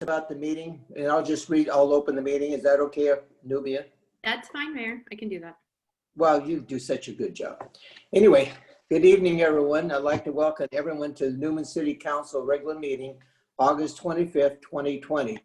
about the meeting, and I'll open the meeting. Is that okay, Nubia? That's fine, Mayor. I can do that. Well, you do such a good job. Anyway, good evening, everyone. I'd like to welcome everyone to the Newman City Council regular meeting, August 25th, 2020.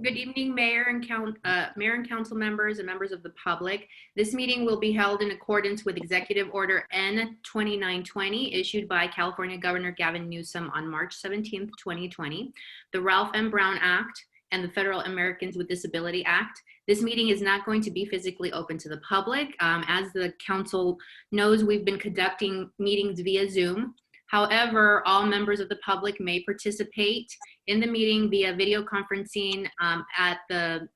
Good evening, Mayor and Council members and members of the public. This meeting will be held in accordance with Executive Order N-2920 issued by California Governor Gavin Newsom on March 17th, 2020, the Ralph M. Brown Act, and the Federal Americans with Disability Act. This meeting is not going to be physically open to the public. As the council knows, we've been conducting meetings via Zoom. However, all members of the public may participate in the meeting via video conferencing at the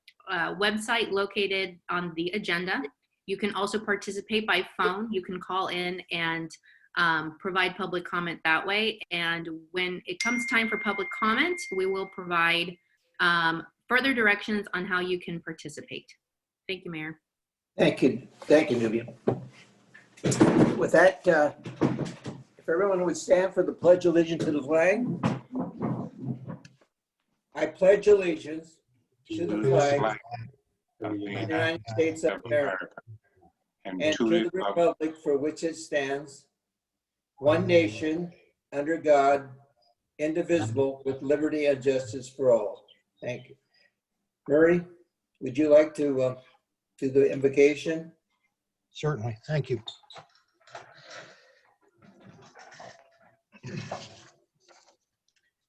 website located on the agenda. You can also participate by phone. You can call in and provide public comment that way. And when it comes time for public comment, we will provide further directions on how you can participate. Thank you, Mayor. Thank you, Nubia. With that, if everyone would stand for the Pledge of Allegiance to the flag. I pledge allegiance to the flag of the United States of America and to the republic for which it stands, one nation, under God, indivisible, with liberty and justice for all. Thank you. Murray, would you like to do the invocation? Certainly. Thank you.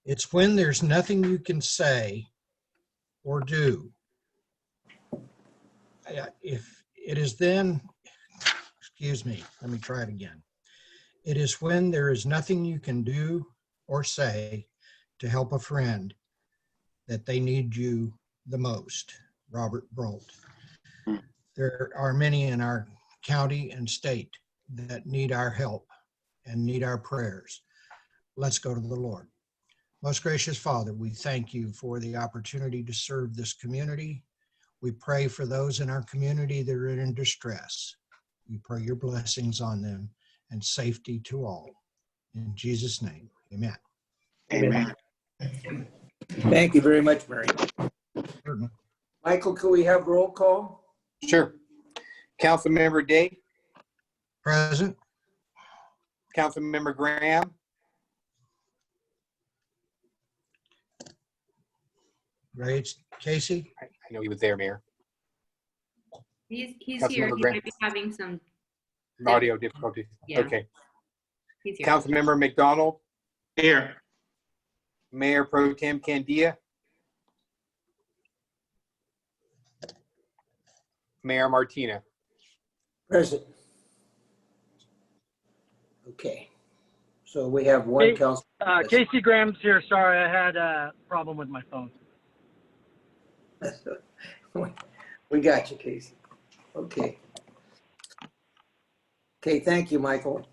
It's when there's nothing you can say or do. If it is then, excuse me, let me try it again. It is when there is nothing you can do or say to help a friend that they need you the most. Robert Brault. There are many in our county and state that need our help and need our prayers. Let's go to the Lord. Most gracious Father, we thank you for the opportunity to serve this community. We pray for those in our community that are in distress. We pray your blessings on them and safety to all. In Jesus' name, amen. Amen. Thank you very much, Mary. Certainly. Michael, could we have roll call? Sure. Councilmember Day, Present. Councilmember Graham, Great. Casey? I know he was there, Mayor. He's Councilmember here. He Grant. might be having some. Audio difficulties. Yeah. Okay. He's here. Councilmember McDonald, Here. Mayor Pro Tem Candia, Mayor Martina. Present. Okay. So we have one Hey, council. Casey Graham's here. Sorry, I had a problem with my phone. We got you, Casey. Okay. Okay, thank you, Michael.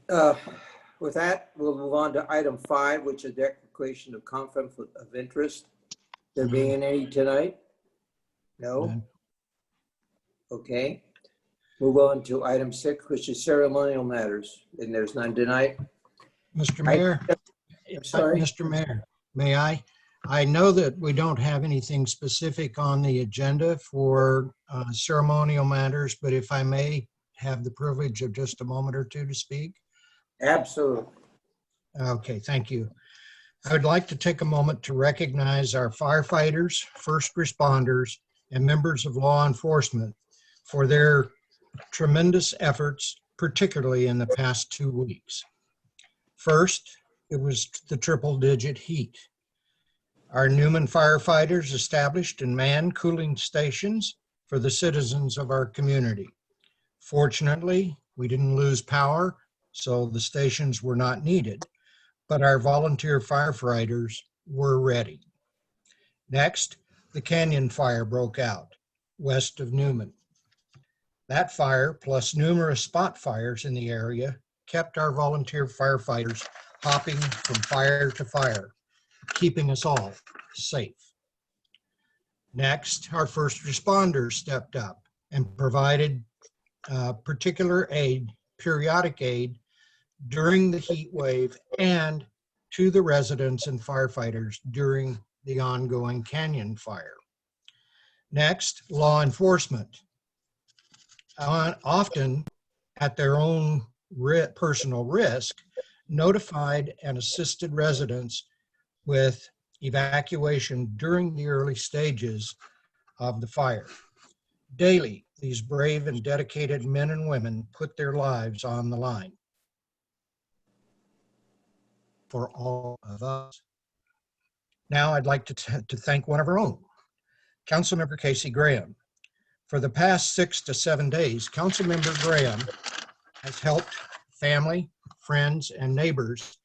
With that, we'll move on to item 5, which is declaration of conflict of interest. There being any tonight? No? None. Okay. Move on to item 6, which is ceremonial matters, and there's none tonight. Mr. Mayor? I'm sorry. Mr. Mayor, may I? I know that we don't have anything specific on the agenda for ceremonial matters, but if I may have the privilege of just a moment or two to speak. Absolutely. Okay, thank you. I would like to take a moment to recognize our firefighters, first responders, and members of law enforcement for their tremendous efforts, particularly in the past 2 weeks. First, it was the triple-digit heat. Our Newman firefighters established and manned cooling stations for the citizens of our community. Fortunately, we didn't lose power, so the stations were not needed, but our volunteer firefighters were ready. Next, the Canyon Fire broke out west of Newman. That fire, plus numerous spot fires in the area, kept our volunteer firefighters hopping from fire to fire, keeping us all safe. Next, our first responders stepped up and provided particular aid, periodic aid, during the heat wave and to the residents and firefighters during the ongoing canyon fire. Next, law enforcement. Often at their own personal risk, notified and assisted residents with evacuation during the early stages of the fire. Daily, these brave and dedicated men and women put their lives on the line for all of us. Now I'd like to thank one of our own, Councilmember Casey Graham. For the past 6 to 7 days, Councilmember Graham has helped family, friends, and neighbors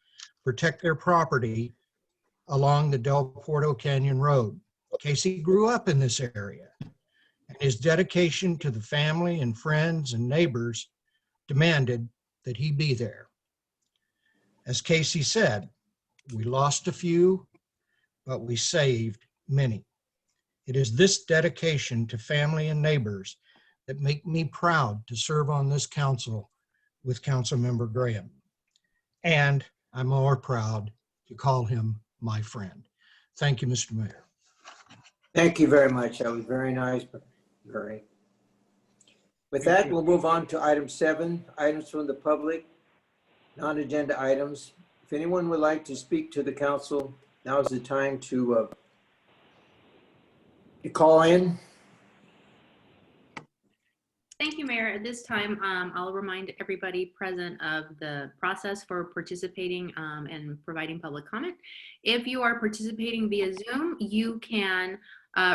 protect their property along the Del Porto Canyon Road. Casey grew up in this area, and his dedication to the family and friends and neighbors demanded that he be there. As Casey said, we lost a few, but we saved many. It is this dedication to family and neighbors that make me proud to serve on this council with Councilmember Graham. And I'm more proud to call him my friend. Thank you, Mr. Mayor. Thank you very much. That was very nice, Murray. With that, we'll move on to item 7, items from the public, non-agenda items. If anyone would like to speak to the council, now is the time to call in. Thank you, Mayor. At this time, I'll remind everybody present of the process for participating and providing public comment. If you are participating via Zoom, you can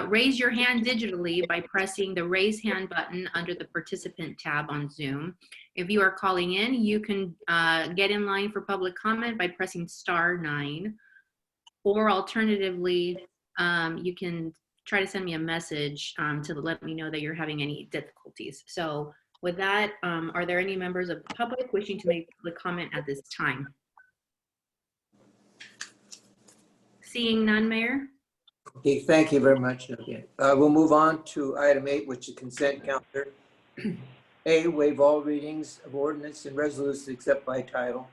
raise your hand digitally by pressing the raise hand button under the participant tab on Zoom. If you are calling in, you can get in line for public comment by pressing *9, or alternatively, you can try to send me a message to let me know that you're having any difficulties. So with that, are there any members of the public wishing to make public comment at this time? Seeing none, Mayor? Okay, thank you very much. We'll move on to item 8, which is consent calendar. A, waive all readings of ordinance and resolutions except by title.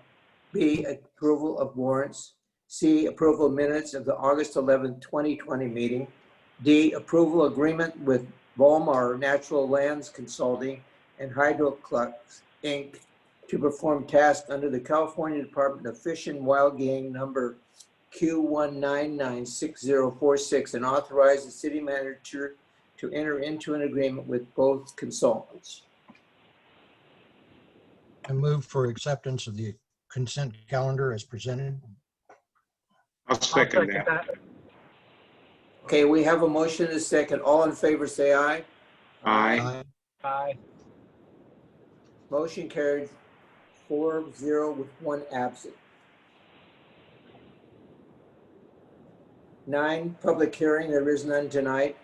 B, approval of warrants. C, approval of minutes of the August 11, 2020 meeting. D, approval agreement with Volmar Natural Lands Consulting and Hydroclux, Inc. to perform tasks under the California Department of Fish and Wild Game number Q1996046 and authorize the city manager to enter into an agreement with both consultants. I move for acceptance of the consent calendar as presented. I'll second that. Okay, we have a motion and a second. All in favor say aye. Aye. Aye. Motion carried 4-0 with 1 absent. 9, public hearing. There is none tonight.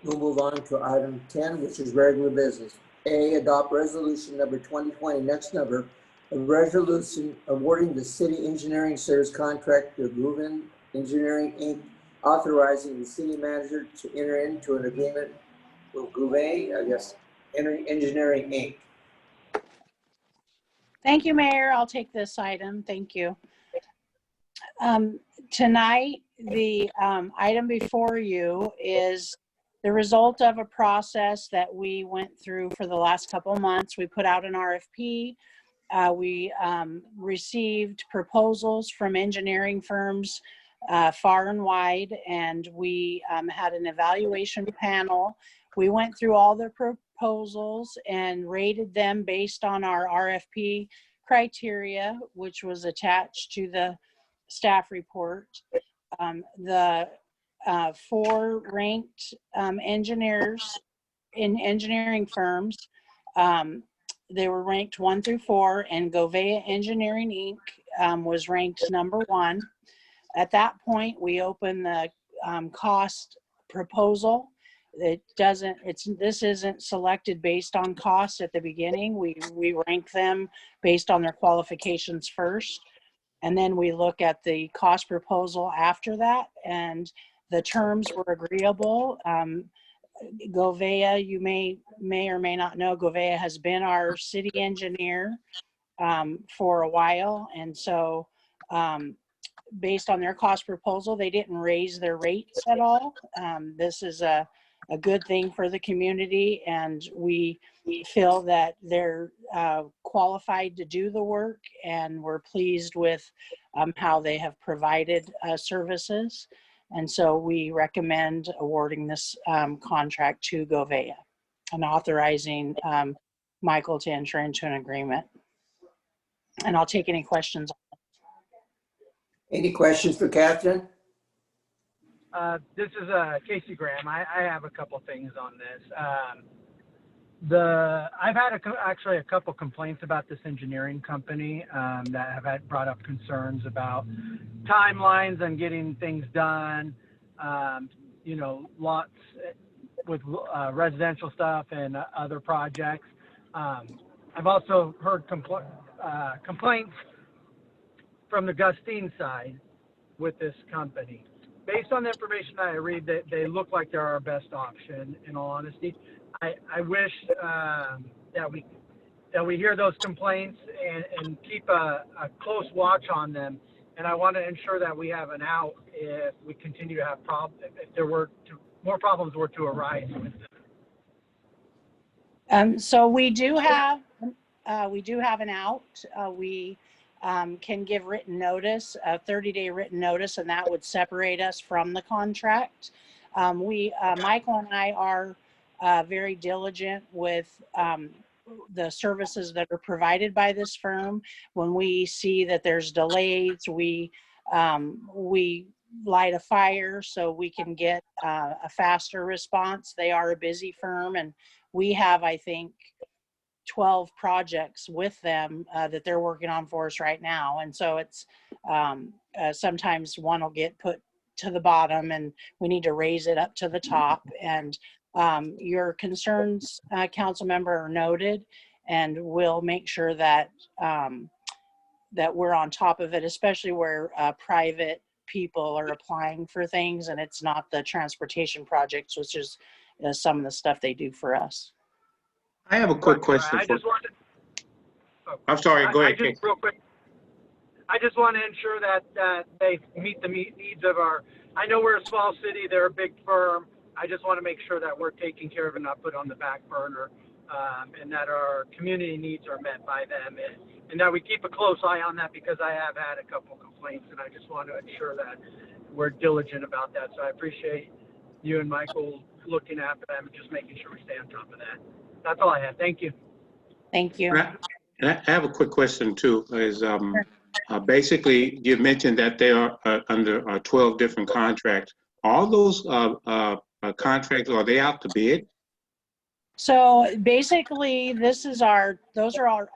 We'll move on to item 10, which is regular business. A, adopt resolution number 2020, next number, a resolution awarding the city engineering service contract to Newman Engineering, Inc., authorizing the city manager to enter into an agreement with Gouvet, Engineering, Inc. Thank you, Mayor. I'll take this item. Thank you. Tonight, the item before you is the result of a process that we went through for the last couple of months. We put out an RFP. We received proposals from engineering firms far and wide, and we had an evaluation panel. We went through all the proposals and rated them based on our RFP criteria, which was attached to the staff report. The 4 ranked engineers in engineering firms, they were ranked 1 through 4, and Gouvet Engineering, Inc. Was ranked number 1. At that point, we opened the cost proposal. This isn't selected based on cost at the beginning. We rank them based on their qualifications first, and then we look at the cost proposal after that, and the terms were agreeable. Gouvet, you may or may not know, Gouvet has been our city engineer for a while, and so based on their cost proposal, they didn't raise their rates at all. This is a good thing for the community, and we feel that they're qualified to do the work, and we're pleased with how they have provided services. And so we recommend awarding this contract to Govea and authorizing Michael to enter into an agreement. And I'll take any questions. Any questions for Catherine? This is Casey Graham. I have a couple things on this. I've had actually a couple complaints about this engineering company that have brought up concerns about timelines and getting things done. You know, lots with residential stuff and other projects. I've also heard complaints from the Gustine side with this company. Based on the information that I read, they look like they're our best option, in all honesty. I wish that we hear those complaints and keep a close watch on them. And I want to ensure that we have an out if we continue to have problems, if there were more problems were to arise with them. So we do have an out. We can give written notice, a 30-day written notice, and that would separate us from the contract. Michael and I are very diligent with the services that are provided by this firm. When we see that there's delays, we light a fire so we can get a faster response. They are a busy firm, and we have, I think, 12 projects with them that they're working on for us right now. And so it's sometimes one will get put to the bottom and we need to raise it up to the top. And your concerns, council member, are noted, and we'll make sure that that we're on top of it, especially where private people are applying for things and it's not the transportation projects, which is some of the stuff they do for us. I have a quick question. I'm sorry, go ahead. Real quick. I just want to ensure that they meet the needs of I know we're a small city, they're a big firm. I just want to make sure that we're taking care of and not put on the back burner, and that our community needs are met by them, and that we keep a close eye on that, because I have had a couple complaints, and I just want to ensure that we're diligent about that. So I appreciate you and Michael looking after them and just making sure we stay on top of that. That's all I have. Thank you. Thank you. And I have a quick question too. Is basically you mentioned that they are under 12 different contracts. All those contracts, are they out to bid? So basically, those are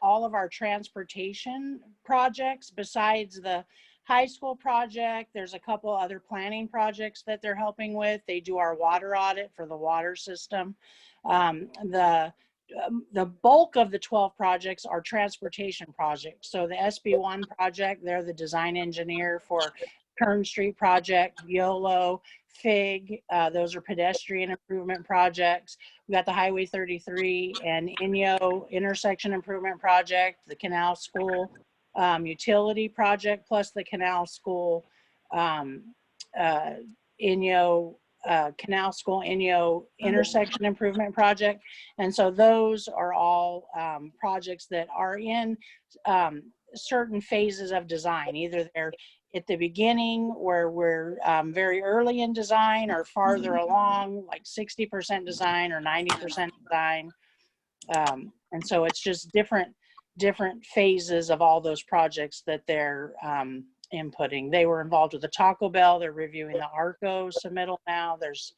all of our transportation projects. Besides the high school project, there's a couple other planning projects that they're helping with. They do our water audit for the water system. The bulk of the 12 projects are transportation projects. So the SB1 project, they're the design engineer for Kern Street project, YOLO, FIG, those are pedestrian improvement projects. We got the Highway 33 and Inyo intersection improvement project, the Canal School utility project, plus the Canal School Inyo Canal School Inyo intersection improvement project. And so those are all projects that are in certain phases of design. Either they're at the beginning, where we're very early in design, or farther along, like 60% design or 90% design. And so it's just different phases of all those projects that they're inputting. They were involved with the Taco Bell. They're reviewing the ARCO submittal now. There's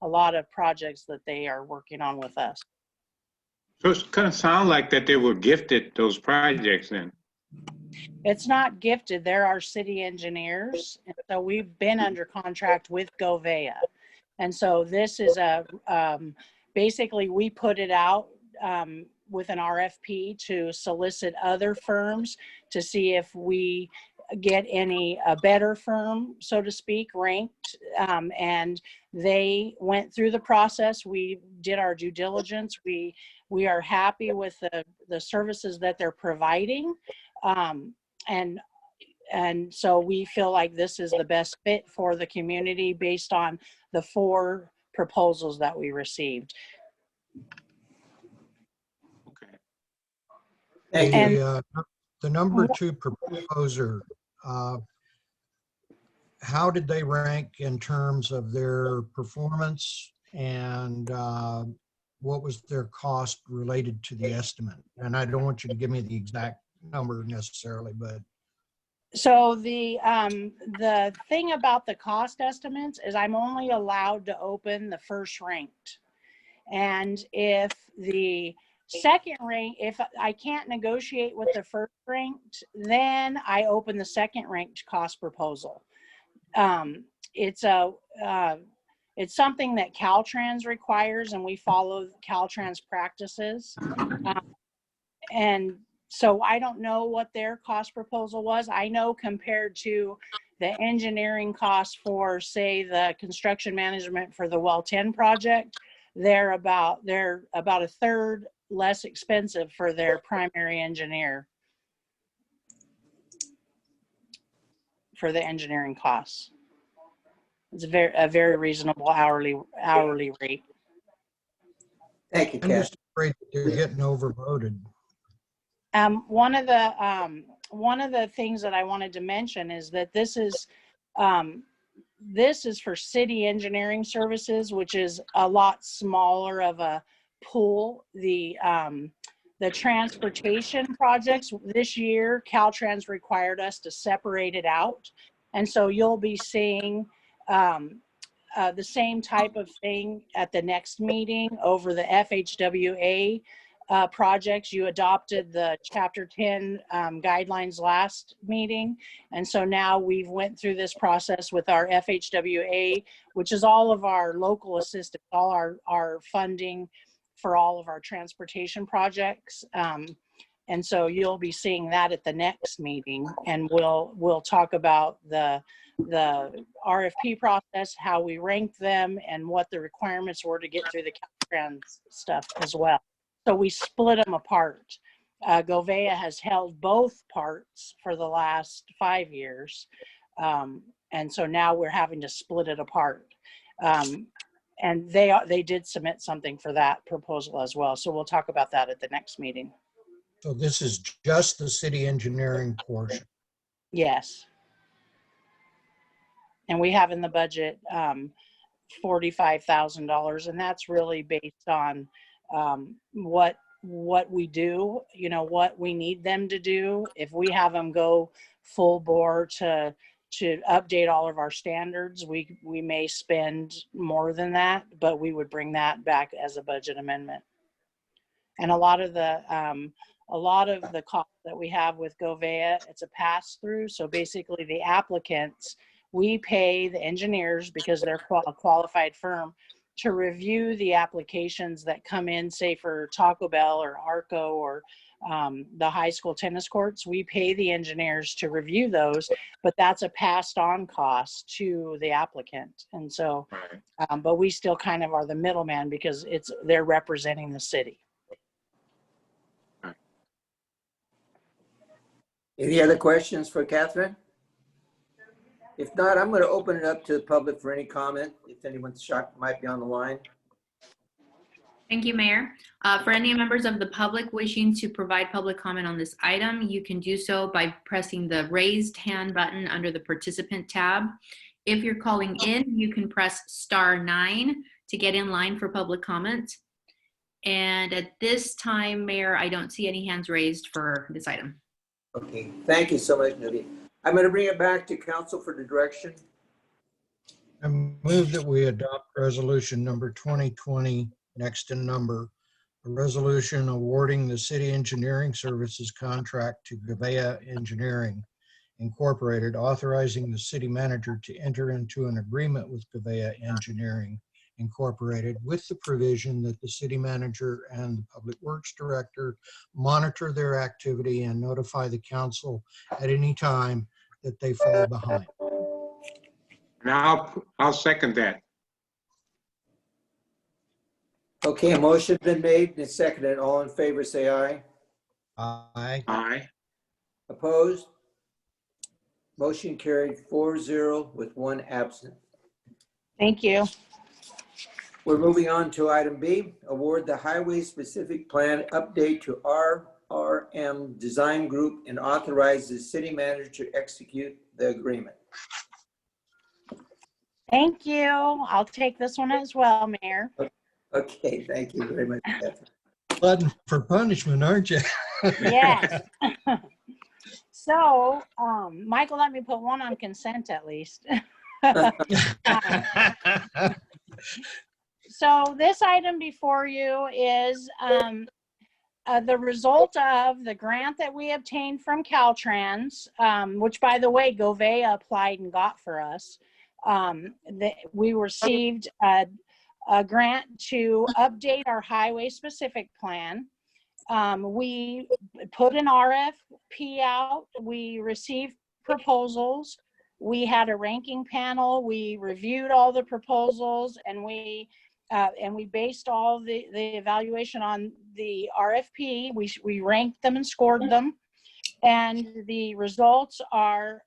a lot of projects that they are working on with us. So it kind of sound like that they were gifted those projects then. It's not gifted. They're our city engineers. And so we've been under contract with Govea. And so this is basically we put it out with an RFP to solicit other firms to see if we get a better firm, so to speak, ranked. And they went through the process. We did our due diligence. We are happy with the services that they're providing. And and so we feel like this is the best fit for the community based on the 4 proposals that we received. Okay. Thank you. The number 2 proposer, how did they rank in terms of their performance, and what was their cost related to the estimate? And I don't want you to give me the exact number necessarily, but So the thing about the cost estimates is I'm only allowed to open the first ranked. And if the second rank, if I can't negotiate with the first ranked, then I open the second ranked cost proposal. It's something that Caltrans requires, and we follow Caltrans practices. And so I don't know what their cost proposal was. I know compared to the engineering cost for, say, the construction management for the Well 10 project, they're about a third less expensive for their primary engineer for the engineering costs. It's a very reasonable hourly rate. Thank you, I'm Kat. just afraid that they're getting overloaded. One of the things that I wanted to mention is that this is for city engineering services, which is a lot smaller of a pool. The transportation projects this year, Caltrans required us to separate it out, and so you'll be seeing the same type of thing at the next meeting over the FHWA projects. You adopted the Chapter 10 guidelines last meeting, and so now we've went through this process with our FHWA, which is all of our local assistance, all our funding for all of our transportation projects. And so you'll be seeing that at the next meeting, and we'll talk about the RFP process, how we ranked them, and what the requirements were to get through the Caltrans stuff as well. So we split them apart. Govea has held both parts for the last 5 years. And so now we're having to split it apart. And they did submit something for that proposal as well. So we'll talk about that at the next meeting. So this is just the city engineering portion. Yes. And we have in the budget $45,000, and that's really based on what we do, what we need them to do. If we have them go full bore to update all of our standards, we may spend more than that, but we would bring that back as a budget amendment. And a lot of the costs that we have with Govea, it's a pass through. So basically the applicants, we pay the engineers, because they're a qualified firm, to review the applications that come in, say for Taco Bell or Arco or the high school tennis courts. We pay the engineers to review those, but that's a passed on cost to the applicant. And so, Right. but we still kind of are the middleman, because they're representing the city. Any other questions for Catherine? If not, I'm going to open it up to the public for any comment, if anyone's might be on the line. Thank you, Mayor. For any members of the public wishing to provide public comment on this item, you can do so by pressing the raised hand button under the participant tab. If you're calling in, you can press *9 to get in line for public comment. And at this time, Mayor, I don't see any hands raised for this item. Okay, thank you so much, Nubi. I'm going to bring it back to council for the direction. I move that we adopt resolution number 2020, next in number, a resolution awarding the city engineering services contract to Govea Engineering Incorporated, authorizing the city manager to enter into an agreement with Govea Engineering Incorporated with the provision that the city manager and the public works director monitor their activity and notify the council at any time that they fall behind. And I'll second that. Okay, a motion's been made and seconded. All in favor, say aye. Aye. Aye. Opposed? Motion carried 4-0 with 1 absent. Thank you. We're moving on to item B, award the highway specific plan update to RRM Design Group and authorize the city manager to execute the agreement. Thank you. I'll take this one as well, Mayor. Okay, thank you very much, Catherine. Glutton for punishment, aren't you? Yes. So, Michael, let me put one on consent at least. So this item before you is the result of the grant that we obtained from Caltrans, which, by the way, Govea applied and got for us. We received a grant to update our highway specific plan. We put an RFP out. We received proposals. We had a ranking panel. We reviewed all the proposals, and we based all the evaluation on the RFP. We ranked them and scored them, and the results are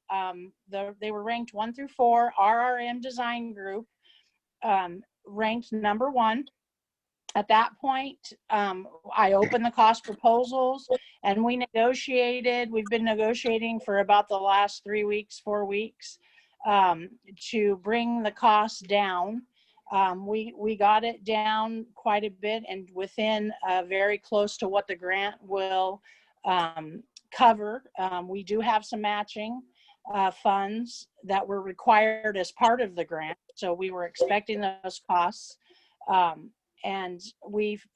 they were ranked 1 through 4. RRM Design Group ranked number 1. At that point, I opened the cost proposals and we negotiated. We've been negotiating for about the last 3 weeks, 4 weeks, to bring the costs down. We got it down quite a bit and within very close to what the grant will cover. We do have some matching funds that were required as part of the grant. So we were expecting those costs. And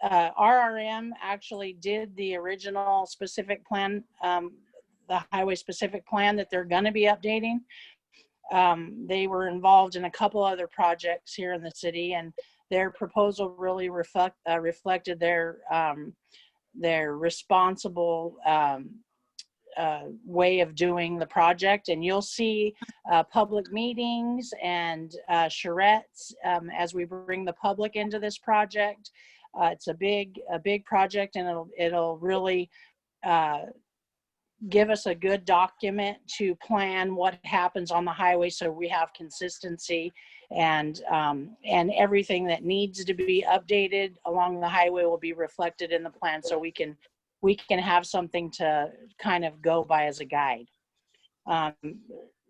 RRM actually did the original specific plan, the highway specific plan that they're going to be updating. They were involved in a couple other projects here in the city, and their proposal really reflected their responsible way of doing the project. And you'll see public meetings and charrettes as we bring the public into this project. It's a big project, and it'll really give us a good document to plan what happens on the highway, so we have consistency, and everything that needs to be updated along the highway will be reflected in the plan, so we can have something to kind of go by as a guide.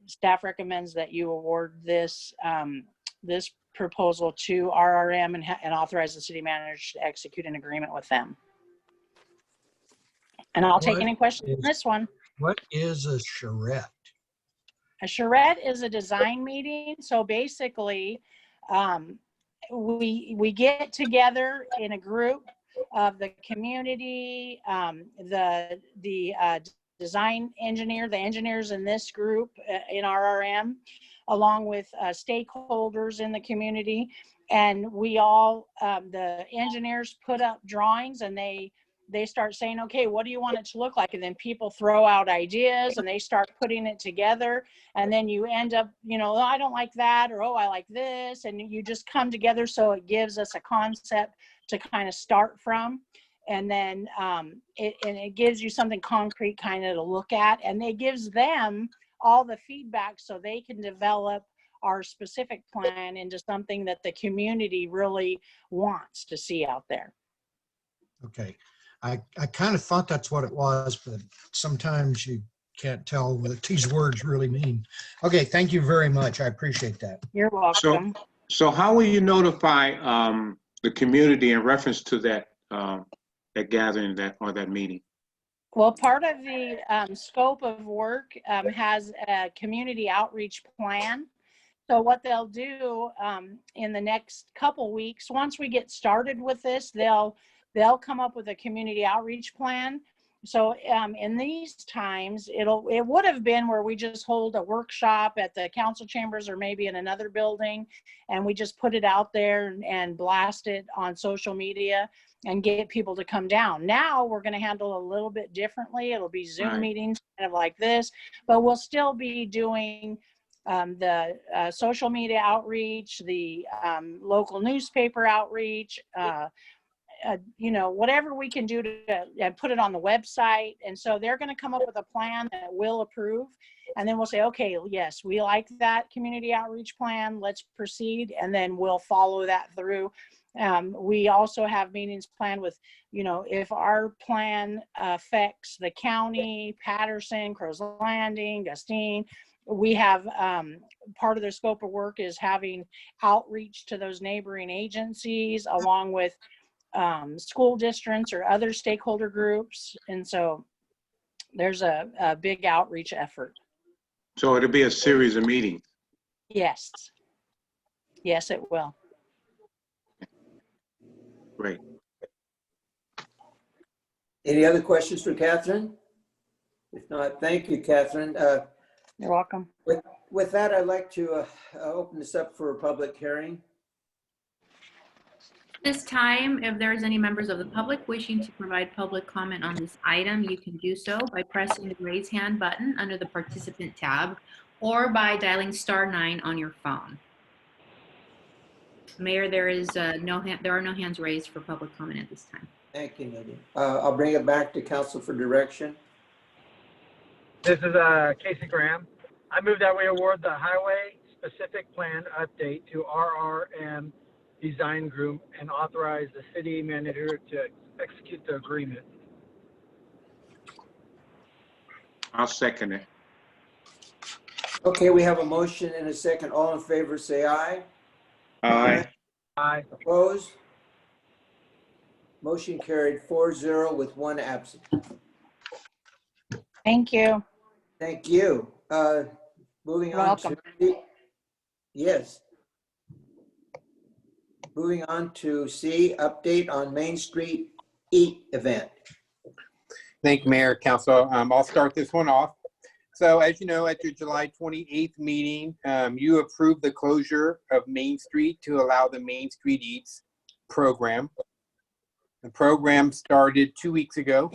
Staff recommends that you award this proposal to RRM and authorize the city manager to execute an agreement with them. And I'll take any questions on this one. What is a charrette? A charrette is a design meeting. So basically, we get together in a group of the community, the design engineer, the engineers in this group in RRM, along with stakeholders in the community. And we all, the engineers put up drawings, and they start saying, okay, what do you want it to look like? And then people throw out ideas and they start putting it together. And then you end up, oh, I don't like that, or, oh, I like this. And you just come together. So it gives us a concept to kind of start from. And then it gives you something concrete kind of to look at. And it gives them all the feedback so they can develop our specific plan into something that the community really wants to see out there. Okay. I kind of thought that's what it was, but sometimes you can't tell what these words really mean. Okay, thank you very much. I appreciate that. You're welcome. So how will you notify the community in reference to that that gathering, that meeting? Well, part of the scope of work has a community outreach plan. So what they'll do in the next couple weeks, once we get started with this, they'll come up with a community outreach plan. So in these times, it would have been where we just hold a workshop at the council chambers or maybe in another building, and we just put it out there and blast it on social media and get people to come down. Now we're going to handle it a little bit differently. It'll be Zoom meetings kind of like this, but we'll still be doing the social media outreach, the local newspaper outreach, you know, whatever we can do to put it on the website. And so they're going to come up with a plan that we'll approve. And then we'll say, okay, yes, we like that community outreach plan. Let's proceed. And then we'll follow that through. We also have meetings planned with, you know, if our plan affects the county, Patterson, Crow's Landing, Gustine, we have part of their scope of work is having outreach to those neighboring agencies along with school districts or other stakeholder groups. And so there's a big outreach effort. So it'll be a series of meetings. Yes. Yes, it will. Great. Any other questions for Catherine? If not, thank you, Catherine. You're welcome. With that, I'd like to open this up for a public hearing. This time, if there's any members of the public wishing to provide public comment on this item, you can do so by pressing the raise hand button under the participant tab or by dialing *9 on your phone. Mayor, there are no hands raised for public comment at this time. Thank you, Nadine. I'll bring it back to council for direction. This is Casey Graham. I move that we award the highway specific plan update to RRM Design Group and authorize the city manager to execute the agreement. I'll second it. Okay, we have a motion and a second. All in favor, say aye. Aye. Aye. Opposed? Motion carried 4-0 with 1 absent. Thank you. Thank you. Moving on Welcome. to, yes. Moving on to C, update on Main Street Eat event. Thank you, Mayor, Council. I'll start this one off. So as you know, at your July 28th meeting, you approved the closure of Main Street to allow the Main Street Eats program. The program started 2 weeks ago,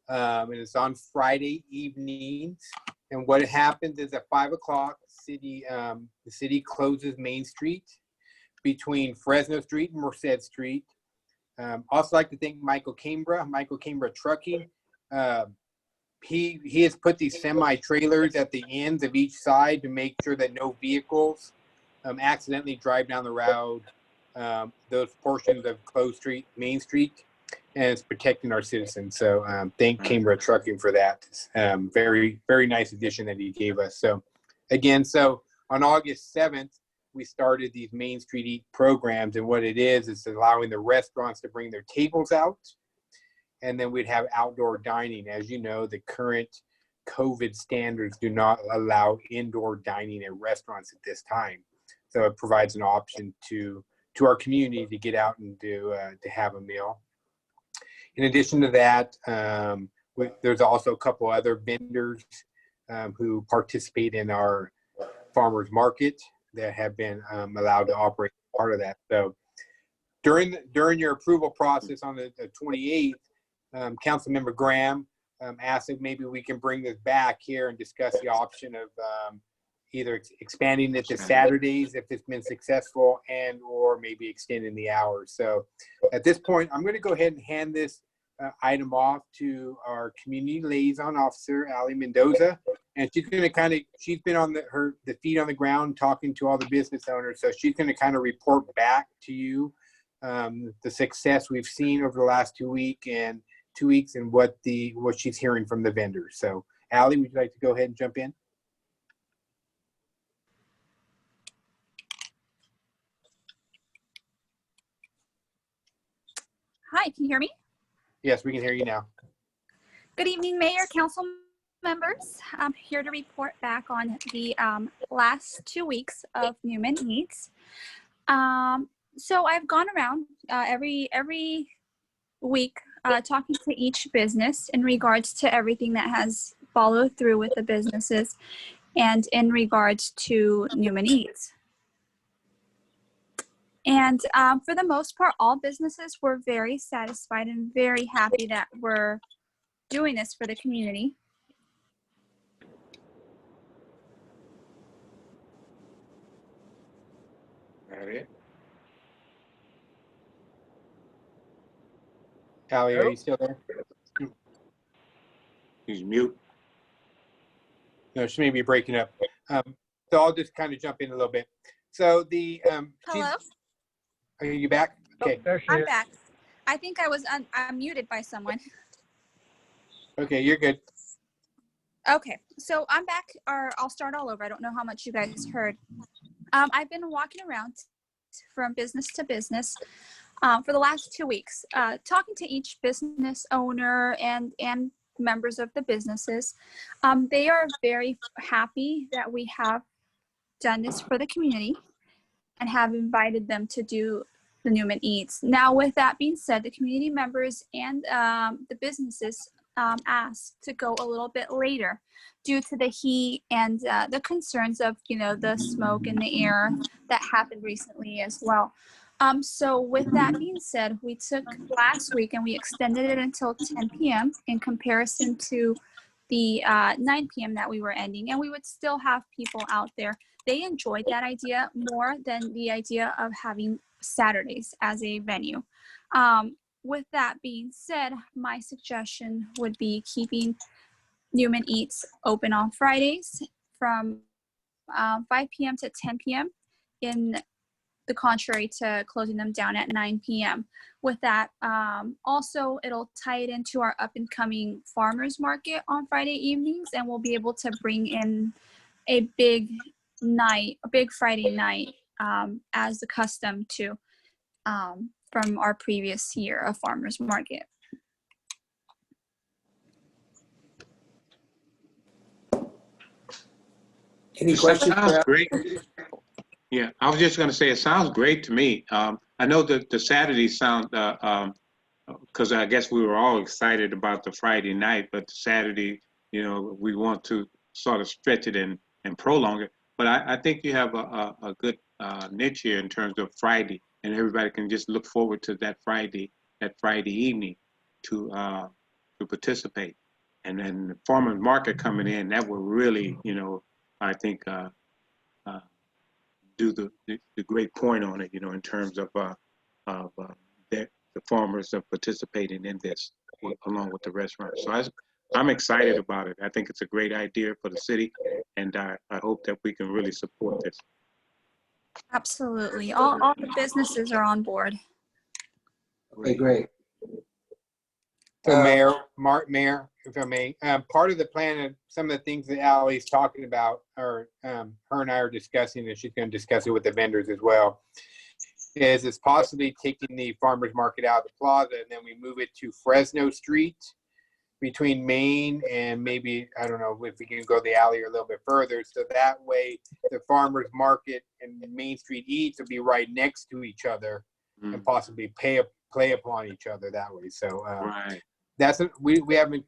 and it's on Friday evenings. And what happens is at 5 o'clock, the city closes Main Street between Fresno Street and Merced Street. Also like to thank Michael Cambra Trucking. He has put these semi-trailers at the ends of each side to make sure that no vehicles accidentally drive down the road, those portions of closed street, Main Street, and it's protecting our citizens. So thank Cambra Trucking for that. Very, very nice addition that he gave us. So again, so on August 7th, we started these Main Street Eat programs, and what it is allowing the restaurants to bring their tables out, and then we'd have outdoor dining. As you know, the current COVID standards do not allow indoor dining at restaurants at this time. So it provides an option to our community to get out and to have a meal. In addition to that, there's also a couple other vendors who participate in our farmers market that have been allowed to operate part of that. So during your approval process on the 28th, Councilmember Graham asked if maybe we can bring this back here and discuss the option of either expanding it to Saturdays if it's been successful, and or maybe extending the hours. So at this point, I'm going to go ahead and hand this item off to our community liaison officer, Ali Mendoza, and she's going to she's been on the feet on the ground talking to all the business owners, so she's going to kind of report back to you the success we've seen over the last 2 weeks and what she's hearing from the vendors. So Ali, would you like to go ahead and jump in? Hi, can you hear me? Yes, we can hear you now. Good evening, Mayor, Council members. I'm here to report back on the last 2 weeks of Newman Eats. So I've gone around every week talking to each business in regards to everything that has followed through with the businesses and in regards to Newman Eats. And for the most part, all businesses were very satisfied and very happy that we're doing this for the community. Got it. Allie, are you still there? He's mute. No, she may be breaking up. So I'll just kind of jump in a little bit. So the Hello? are you back? Okay. There she I'm is. back. I think I was unmuted by someone. Okay, you're good. Okay, so I'm back, or I'll start all over. I don't know how much you guys heard. I've been walking around from business to business for the last 2 weeks, talking to each business owner and members of the businesses. They are very happy that we have done this for the community and have invited them to do the Newman Eats. Now, with that being said, the community members and the businesses asked to go a little bit later due to the heat and the concerns of, the smoke in the air that happened recently as well. So with that being said, we took last week and we extended it until 10 p.m. in comparison to the 9 p.m. that we were ending, and we would still have people out there. They enjoyed that idea more than the idea of having Saturdays as a venue. With that being said, my suggestion would be keeping Newman Eats open on Fridays from 5 p.m. to 10 p.m. in the contrary to closing them down at 9 p.m. With that, also, it'll tie it into our up-and-coming farmers market on Friday evenings, and we'll be able to bring in a big Friday night as the custom to from our previous year of farmers market. Any questions? Sounds great. Yeah, I was just going to say it sounds great to me. I know that the Saturday sound because I guess we were all excited about the Friday night, but the Saturday, we want to sort of stretch it and prolong it. But I think you have a good niche here in terms of Friday, and everybody can just look forward to that Friday evening to participate. And then the farmers market coming in, that will really, I think do the great point on it, in terms of the farmers are participating in this along with the restaurants. So I'm excited about it. I think it's a great idea for the city, and I hope that we can really support this. Absolutely. All the businesses are on board. Okay, great. So Mayor, if I may, part of the plan and some of the things that Allie's talking about, or her and I are discussing, and she's going to discuss it with the vendors as well, is possibly taking the farmers market out of the plaza and then we move it to Fresno Street between Main and maybe, I don't know if we can go the alley or a little bit further. So that way the farmers market and Main Street Eats will be right next to each other and possibly play upon each other that way. So Right. That's we haven't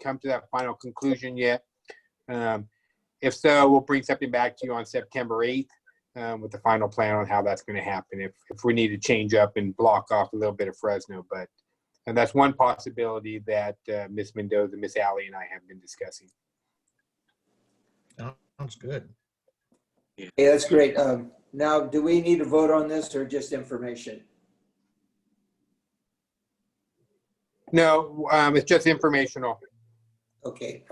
come to that final conclusion yet. If so, we'll bring something back to you on September 8th with the final plan on how that's going to happen. If we need to change up and block off a little bit of Fresno, and that's one possibility that Ms. Mendoza, Ms. Alley, and I have been discussing. Sounds good. Yeah, that's great. Now, do we need to vote on this or just information? No, it's just informational. Okay,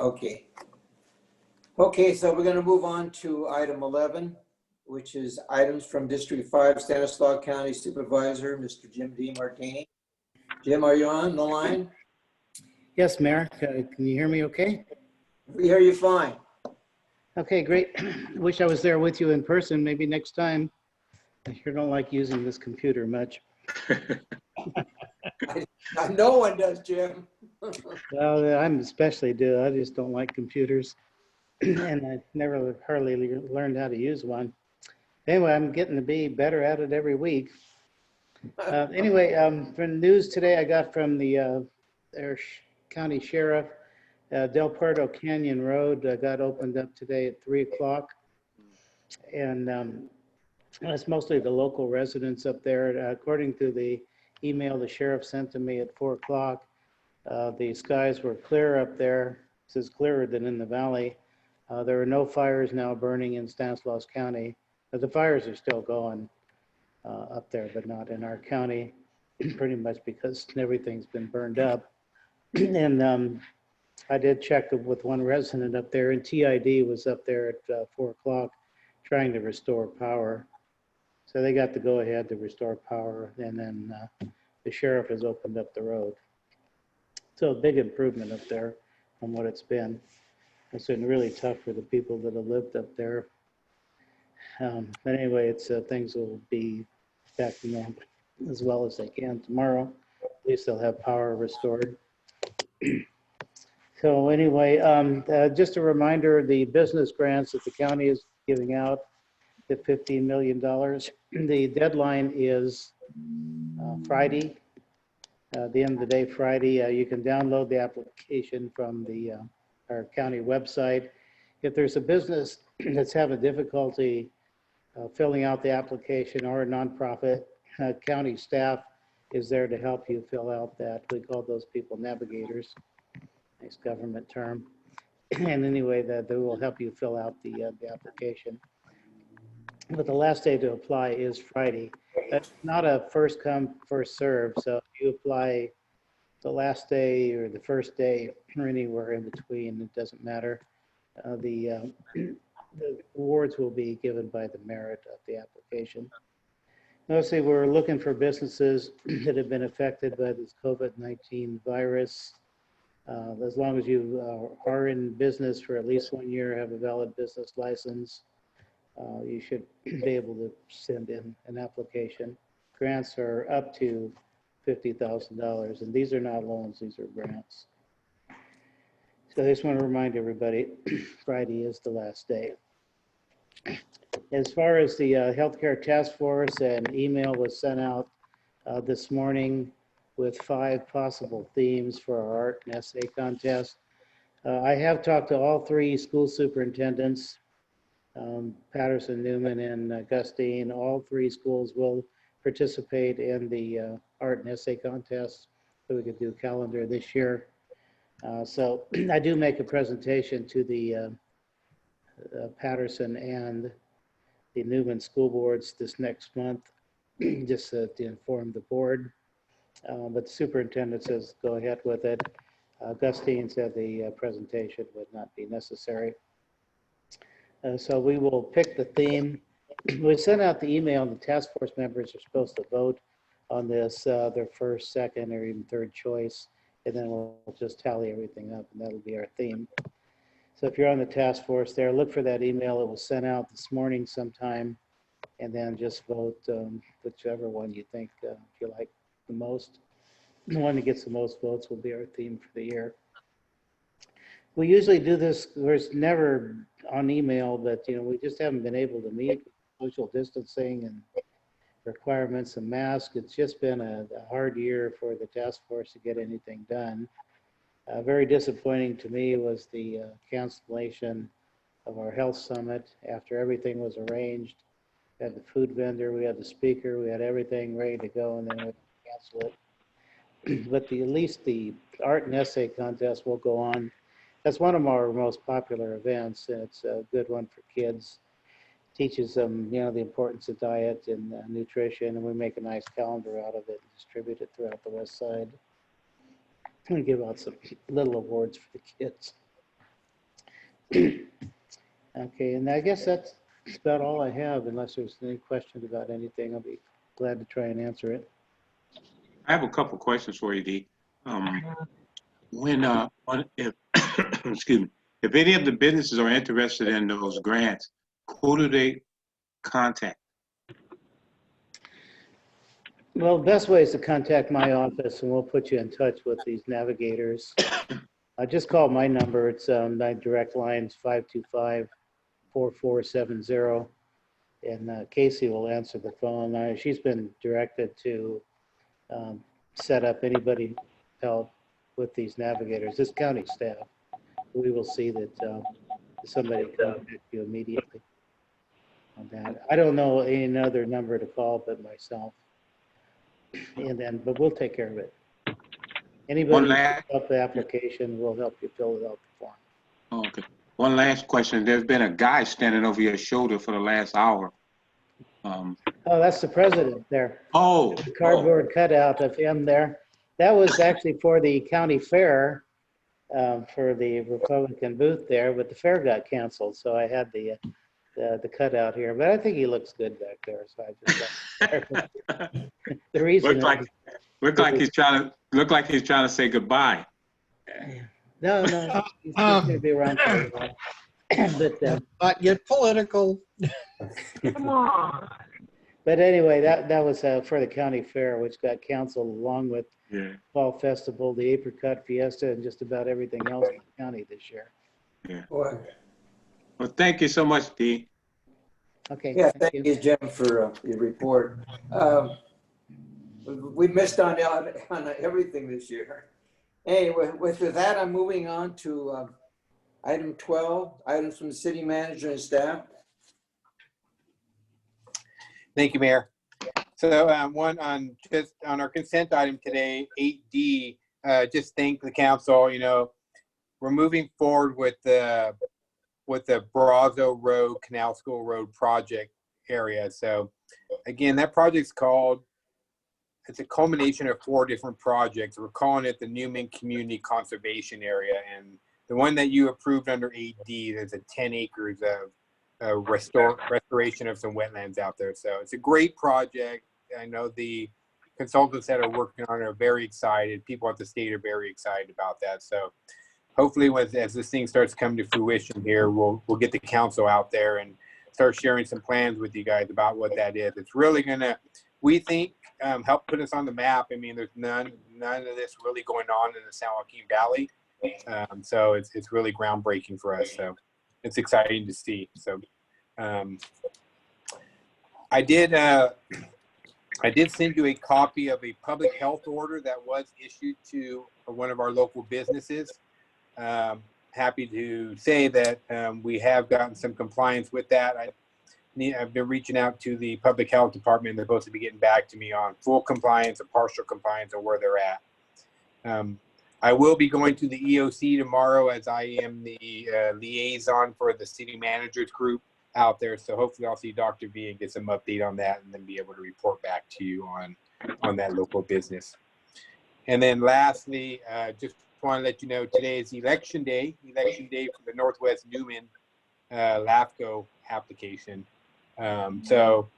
so we're going to move on to item 11, which is items from District 5, Stanislaus County Supervisor, Mr. Jim D. Martini. Jim, are you on the line? Yes, Mayor. Can you hear me okay? We hear you fine. Okay, great. Wish I was there with you in person. Maybe next time. I sure don't like using this computer much. No one does, Jim. Well, I'm especially do. I just don't like computers. And I never hardly learned how to use one. Anyway, I'm getting to be better at it every week. Anyway, from news today I got from the county sheriff, Del Puerto Canyon Road got opened up today at 3 o'clock. And that's mostly the local residents up there. According to the email the sheriff sent to me at 4 o'clock, the skies were clear up there. It says clearer than in the valley. There are no fires now burning in Stanislaus County. The fires are still going up there, but not in our county. pretty much because everything's been burned up. And I did check with one resident up there, and TID was up there at 4 o'clock trying to restore power. So they got to go ahead to restore power, and then the sheriff has opened up the road. So a big improvement up there from what it's been. It's been really tough for the people that have lived up there. But anyway, it's things will be back to normal as well as they can tomorrow. At least they'll have power restored. So anyway, just a reminder, the business grants that the county is giving out, the $15 million, the deadline is Friday. The end of the day, Friday. You can download the application from our county website. If there's a business that's having difficulty filling out the application, or a nonprofit, county staff is there to help you fill out that. We call those people navigators. Nice government term. And anyway, they will help you fill out the application. But the last day to apply is Friday. That's not a first come, first serve. So if you apply the last day or the first day or anywhere in between, it doesn't matter. The awards will be given by the merit of the application. Mostly we're looking for businesses that have been affected by this COVID-19 virus. As long as you are in business for at least 1 year, have a valid business license, you should be able to send in an application. Grants are up to $50,000, and these are not loans, these are grants. So I just want to remind everybody, Friday is the last day. As far as the healthcare task force, an email was sent out this morning with 5 possible themes for our art and essay contest. I have talked to all 3 school superintendents, Patterson, Newman, and Gustine. All 3 schools will participate in the art and essay contest, so we could do calendar this year. So I do make a presentation to the Patterson and the Newman school boards this next month, just to inform the board. But the superintendent says go ahead with it. Gustine said the presentation would not be necessary. So we will pick the theme. We sent out the email, and the task force members are supposed to vote on this, their first, second, or even third choice, and then we'll just tally everything up, and that'll be our theme. So if you're on the task force there, look for that email. It was sent out this morning sometime, and then just vote whichever one you think you like the most. The one that gets the most votes will be our theme for the year. We usually do this, there's never on email, but we just haven't been able to meet, social distancing and requirements and masks. It's just been a hard year for the task force to get anything done. Very disappointing to me was the cancellation of our health summit after everything was arranged. We had the food vendor, we had the speaker, we had everything ready to go, and then we canceled it. But at least the art and essay contest will go on. That's one of our most popular events, and it's a good one for kids. Teaches them, the importance of diet and nutrition, and we make a nice calendar out of it and distribute it throughout the West Side. We give out some little awards for the kids. Okay, and I guess that's about all I have, unless there's any questions about anything. I'll be glad to try and answer it. I have a couple questions for you, Dee. If excuse me, if any of the businesses are interested in those grants, who do they contact? Well, the best way is to contact my office, and we'll put you in touch with these navigators. Just call my number. It's my direct line is 525-4470, and Casey will answer the phone. She's been directed to set up anybody help with these navigators. This county staff, we will see that somebody contact you immediately on that. I don't know any other number to call but myself. But we'll take care of it. Anybody who fills out the application will help you fill it out the form. Okay. One last question. There's been a guy standing over your shoulder for the last hour. Oh, that's the president there. Oh, The cardboard cutout of him there. That was actually for the county fair, for the Republican booth there, but the fair got canceled, so I had the cutout here. But I think he looks good back there, so I just the reason look like he's trying to say goodbye. no, he's going to be around for a while. But Not get political. Come on. but anyway, that was for the county fair, which got canceled along with Yeah. Fall Festival, the Apricot Fiesta, and just about everything else in the county this year. Yeah. Boy. Well, thank you so much, Dee. Okay. Yeah, thank you, Jim, for your report. We missed on everything this year. Anyway, with that, I'm moving on to item 12, items from the city manager and staff. Thank you, Mayor. So one on our consent item today, 8D, just thank the council. You know, we're moving forward with the Brazo Road, Canal School Road project area. So again, that project's it's a culmination of 4 different projects. We're calling it the Newman Community Conservation Area. And the one that you approved under 8D, there's a 10 acres of restoration of some wetlands out there. So it's a great project. I know the consultants that are working on it are very excited. People at the state are very excited about that. So hopefully as this thing starts coming to fruition here, we'll get the council out there and start sharing some plans with you guys about what that is. It's really gonna, we think, help put us on the map. I mean, there's none of this really going on in the San Joaquin Valley. So it's really groundbreaking for us. So it's exciting to see. So I did send you a copy of a public health order that was issued to one of our local businesses. Happy to say that we have gotten some compliance with that. I've been reaching out to the public health department. They're supposed to be getting back to me on full compliance or partial compliance or where they're at. I will be going to the EOC tomorrow as I am the liaison for the city managers group out there. So hopefully I'll see Dr. V and get some update on that and then be able to report back to you on that local business. And then lastly, just want to let you know today is election day for the Northwest Newman LAFCO application. So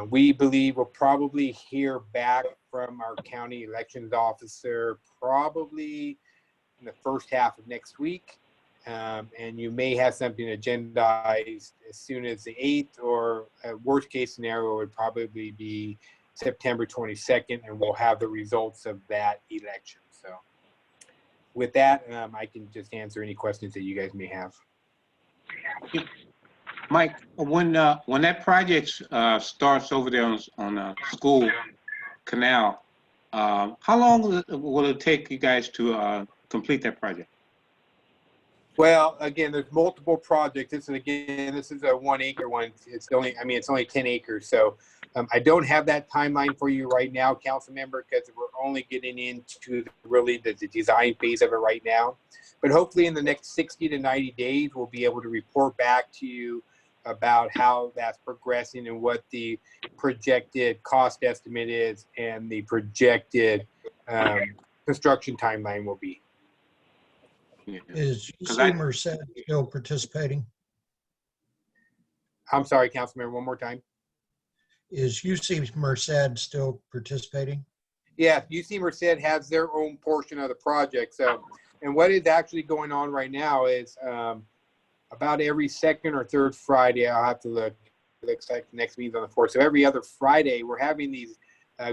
we believe we'll probably hear back from our county elections officer probably in the first half of next week. And you may have something agendized as soon as the 8th, or worst case scenario would probably be September 22nd, and we'll have the results of that election. So with that, I can just answer any questions that you guys may have. Mike, when that project starts over there on School Canal, how long will it take you guys to complete that project? Well, again, there's multiple projects. This is a 1 acre one. It's only 10 acres. So I don't have that timeline for you right now, council member, because we're only getting into really the design phase of it right now. But hopefully in the next 60 to 90 days, we'll be able to report back to you about how that's progressing and what the projected cost estimate is and the projected construction timeline will be. Is UC Merced still participating? I'm sorry, Councilmember, one more time. Is UC Merced still participating? Yeah, UC Merced has their own portion of the project. So, and what is actually going on right now is about every second or third Friday, I'll have to look. It looks like the next meeting's on the 4th. So every other Friday, we're having these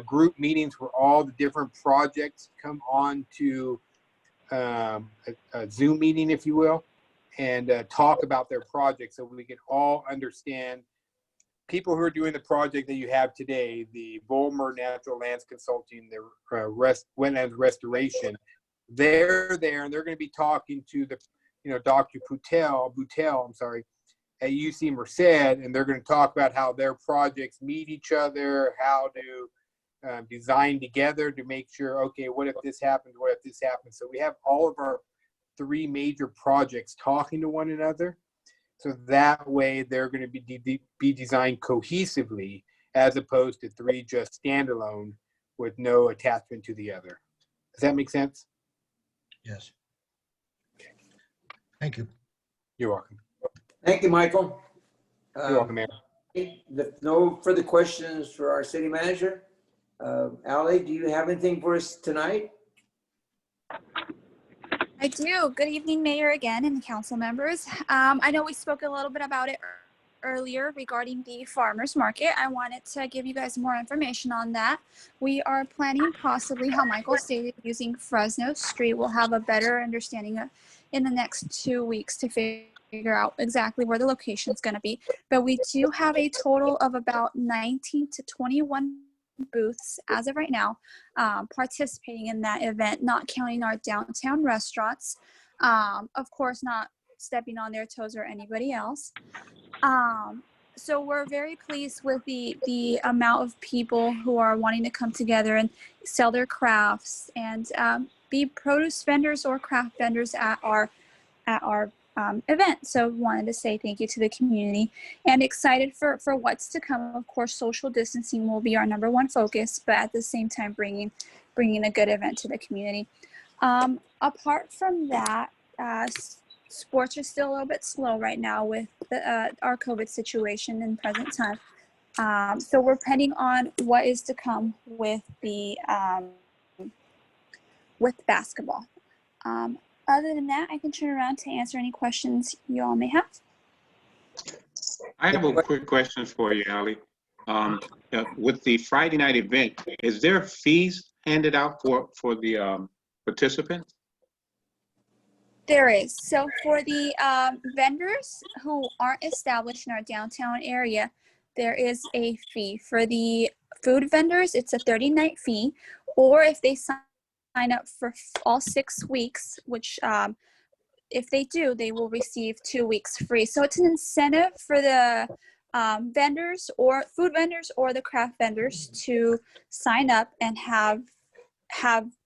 group meetings where all the different projects come on to a Zoom meeting, if you will, and talk about their projects so we can all understand. People who are doing the project that you have today, the Volmer Natural Lands Consulting, the wetlands restoration, they're there and they're going to be talking to the, Dr. Boutel, at UC Merced, and they're going to talk about how their projects meet each other, how to design together to make sure, okay, what if this happens? What if this happens? So we have all of our 3 major projects talking to one another. So that way they're going to be designed cohesively as opposed to 3 just standalone with no attachment to the other. Does that make sense? Yes. Thank you. You're welcome. Thank you, Michael. You're welcome, Mayor. No further questions for our city manager. Ally, do you have anything for us tonight? I do. Good evening, Mayor, again, and the council members. I know we spoke a little bit about it earlier regarding the farmers market. I wanted to give you guys more information on that. We are planning possibly, how Michael stated, using Fresno Street. We'll have a better understanding in the next 2 weeks to figure out exactly where the location is going to be. But we do have a total of about 19 to 21 booths as of right now participating in that event, not counting our downtown restaurants. Of course, not stepping on their toes or anybody else. So we're very pleased with the amount of people who are wanting to come together and sell their crafts and be produce vendors or craft vendors at our event. So wanted to say thank you to the community and excited for what's to come. Of course, social distancing will be our #1 focus, but at the same time bringing a good event to the community. Apart from that, sports are still a little bit slow right now with our COVID situation in present time. So we're depending on what is to come with the with basketball. Other than that, I can turn around to answer any questions you all may have. I have a quick question for you, Ally. With the Friday night event, is there fees handed out for the participants? There is. So for the vendors who aren't established in our downtown area, there is a fee. For the food vendors, it's a 30-night fee, or if they sign up for all 6 weeks, which if they do, they will receive 2 weeks free. So it's an incentive for the vendors or food vendors or the craft vendors to sign up and have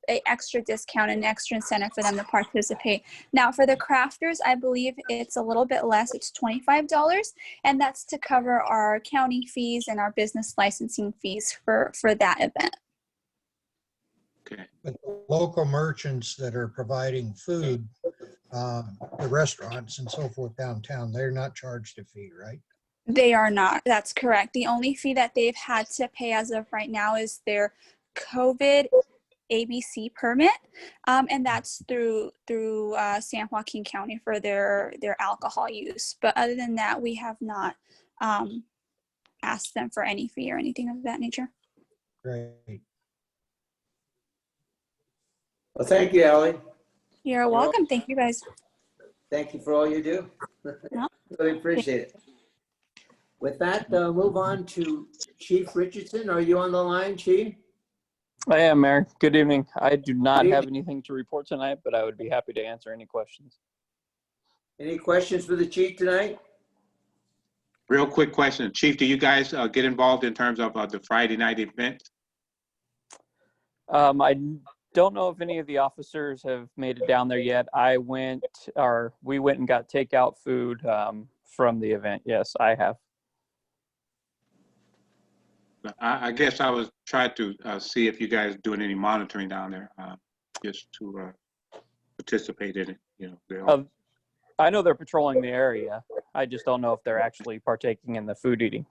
an extra discount and extra incentive for them to participate. Now for the crafters, I believe it's a little bit less. It's $25, and that's to cover our county fees and our business licensing fees for that event. Okay. But local merchants that are providing food, the restaurants and so forth downtown, they're not charged a fee, right? They are not. That's correct. The only fee that they've had to pay as of right now is their COVID ABC permit, and that's through San Joaquin County for their alcohol use. But other than that, we have not asked them for any fee or anything of that nature. Great. Well, thank you, Ally. You're welcome. Thank you, guys. Thank you for all you do. No. Really appreciate it. With that, move on to Chief Richardson. Are you on the line, Chief? I am, Mayor. Good evening. I do not Good have evening. anything to report tonight, but I would be happy to answer any questions. Any questions for the chief tonight? Real quick question. Chief, do you guys get involved in terms of the Friday night event? I don't know if any of the officers have made it down there yet. We went and got takeout food from the event. Yes, I have. I guess I was trying to see if you guys doing any monitoring down there, just to participate in it. You know, I know they're patrolling the area. I just don't know if they're actually partaking in the food eating.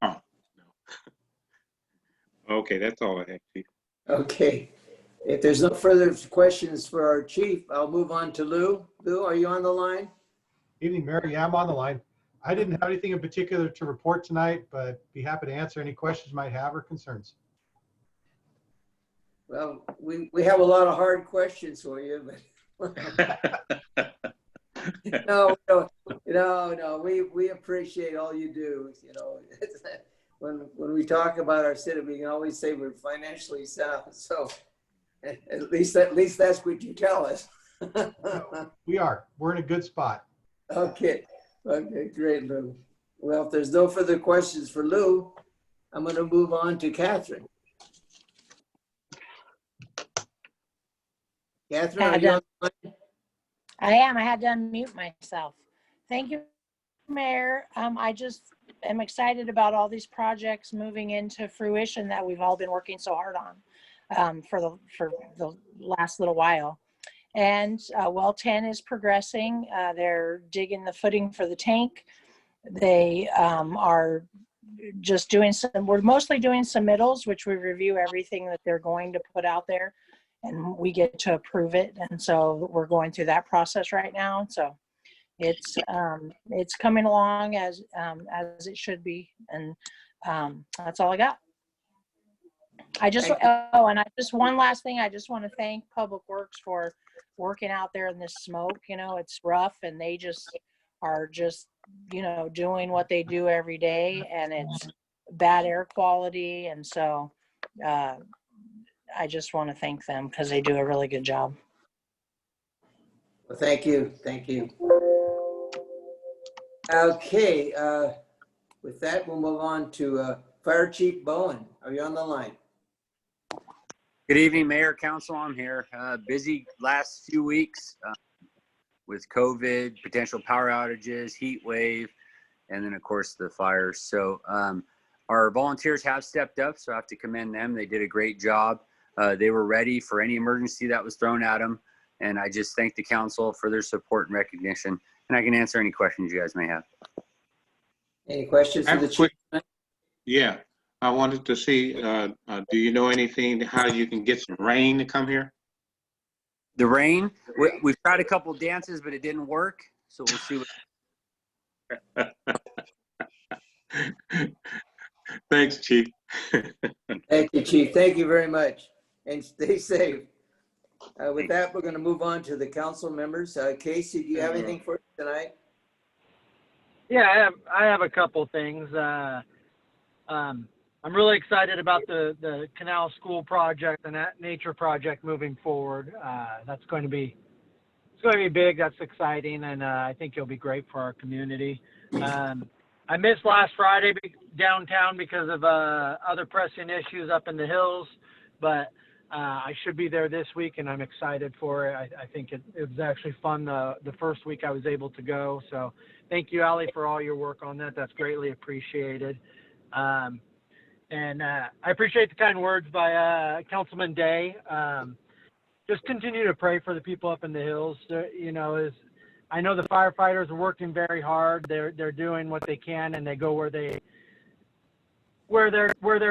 Oh, no. Okay, that's all I have, Chief. Okay. If there's no further questions for our chief, I'll move on to Lou. Lou, are you on the line? Evening, Mayor. Yeah, I'm on the line. I didn't have anything in particular to report tonight, but be happy to answer any questions you might have or concerns. Well, we have a lot of hard questions for you, but no, we appreciate all you do. You know, when we talk about our city, we can always say we're financially sound. So at least that's what you tell us. We are. We're in a good spot. Okay, great, Lou. Well, if there's no further questions for Lou, I'm going to move on to Catherine. Catherine, are you on the line? I am. I had to unmute myself. Thank you, Mayor. I just am excited about all these projects moving into fruition that we've all been working so hard on for the last little while. And well 10 is progressing. They're digging the footing for the tank. They are just doing we're mostly doing submittals, which we review everything that they're going to put out there and we get to approve it. And so we're going through that process right now. So it's coming along as it should be. And that's all I got. One last thing. I just want to thank Public Works for working out there in this smoke. You know, it's rough and they just are doing what they do every day, and it's bad air quality. And so I just want to thank them because they do a really good job. Well, thank you. Thank you. Okay. With that, we'll move on to Fire Chief Bowen. Are you on the line? Good evening, Mayor, Council. I'm here. Busy last few weeks with COVID, potential power outages, heat wave, and then, of course, the fires. So our volunteers have stepped up, so I have to commend them. They did a great job. They were ready for any emergency that was thrown at them, and I just thank the council for their support and recognition, and I can answer any questions you guys may have. Any questions for the chief? Yeah. I wanted to see, do you know anything, how you can get some rain to come here? The rain, we've tried a couple dances, but it didn't work. So we'll see what. Thanks, Chief. Thank you, Chief. Thank you very much. And stay safe. With that, we're going to move on to the council members. Casey, do you have anything for us tonight? Yeah, I have a couple things. I'm really excited about the Canal School project and that nature project moving forward. It's going to be big. That's exciting, and I think it'll be great for our community. I missed last Friday downtown because of other pressing issues up in the hills, but I should be there this week, and I'm excited for it. I think it was actually fun the first week I was able to go. So thank you, Allie, for all your work on that. That's greatly appreciated. And I appreciate the kind words by Councilman Day. Just continue to pray for the people up in the hills. I know the firefighters are working very hard. They're doing what they can, and they go where they're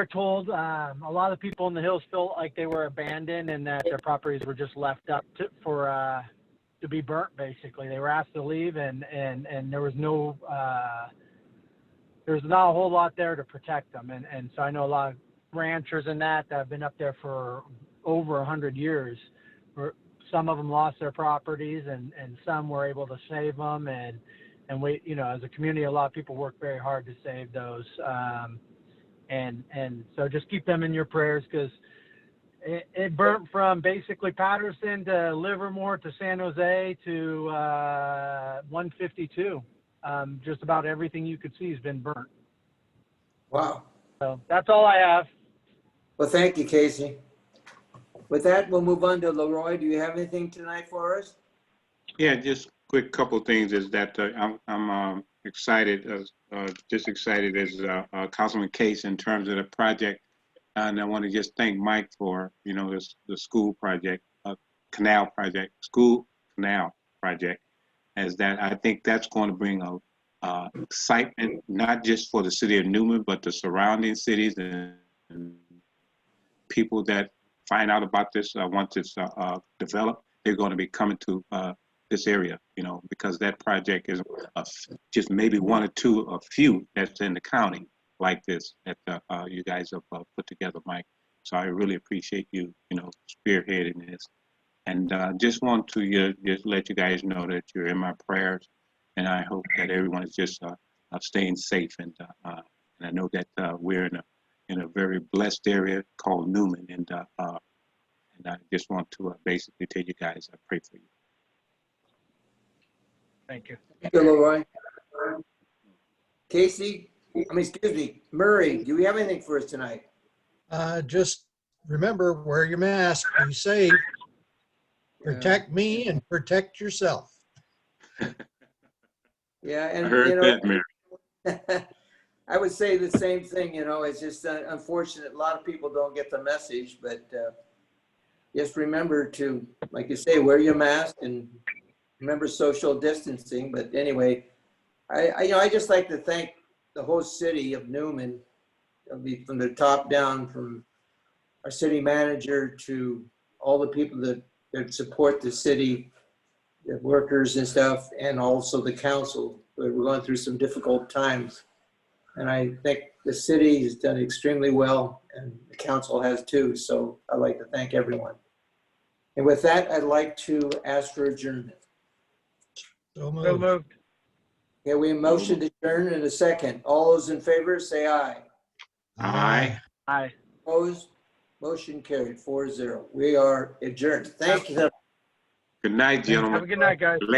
told. A lot of people in the hills felt like they were abandoned and that their properties were just left up to be burnt. Basically, they were asked to leave, and there was no. There's not a whole lot there to protect them. And so I know a lot of ranchers and that have been up there for over 100 years. Some of them lost their properties and some were able to save them. And we, as a community, a lot of people work very hard to save those. And so just keep them in your prayers because it burnt from basically Patterson to Livermore to San Jose to 152. Just about everything you could see has been burnt. Wow. So that's all I have. Well, thank you, Casey. With that, we'll move on to Leroy. Do you have anything tonight for us? Yeah, just quick couple things is that I'm excited, just excited as Councilman Case in terms of the project. And I want to just thank Mike for, the school project, canal project, school canal project. As that, I think that's going to bring a excitement, not just for the city of Newman, but the surrounding cities and people that find out about this once it's developed. They're going to be coming to this area, because that project is just maybe one or two, a few that's in the county like this that you guys have put together, Mike. So I really appreciate you, spearheading this. And just want to just let you guys know that you're in my prayers, and I hope that everyone is just staying safe. And I know that we're in a very blessed area called Newman, and I just want to basically tell you guys I pray for you. Thank you. Thank you, Leroy. Murray, do we have anything for us tonight? Just remember, wear your mask, be safe. Protect me and protect yourself. Yeah, I and heard that, Mary. I would say the same thing, it's just unfortunate. A lot of people don't get the message, but just remember to, like you say, wear your mask and remember social distancing. But anyway, I just like to thank the whole city of Newman, from the top down, from our city manager to all the people that support the city, the workers and stuff, and also the council. We're going through some difficult times. And I think the city has done extremely well, and the council has too. So I'd like to thank everyone. And with that, I'd like to ask for adjournment. So So moved. moved. Okay, we motion to adjourn in a second. All those in favor, say aye. Aye. Aye. Opposed? Motion carried 4-0. We are adjourned. Thank you. Good night, gentlemen. Have a good night, guys. Ladies.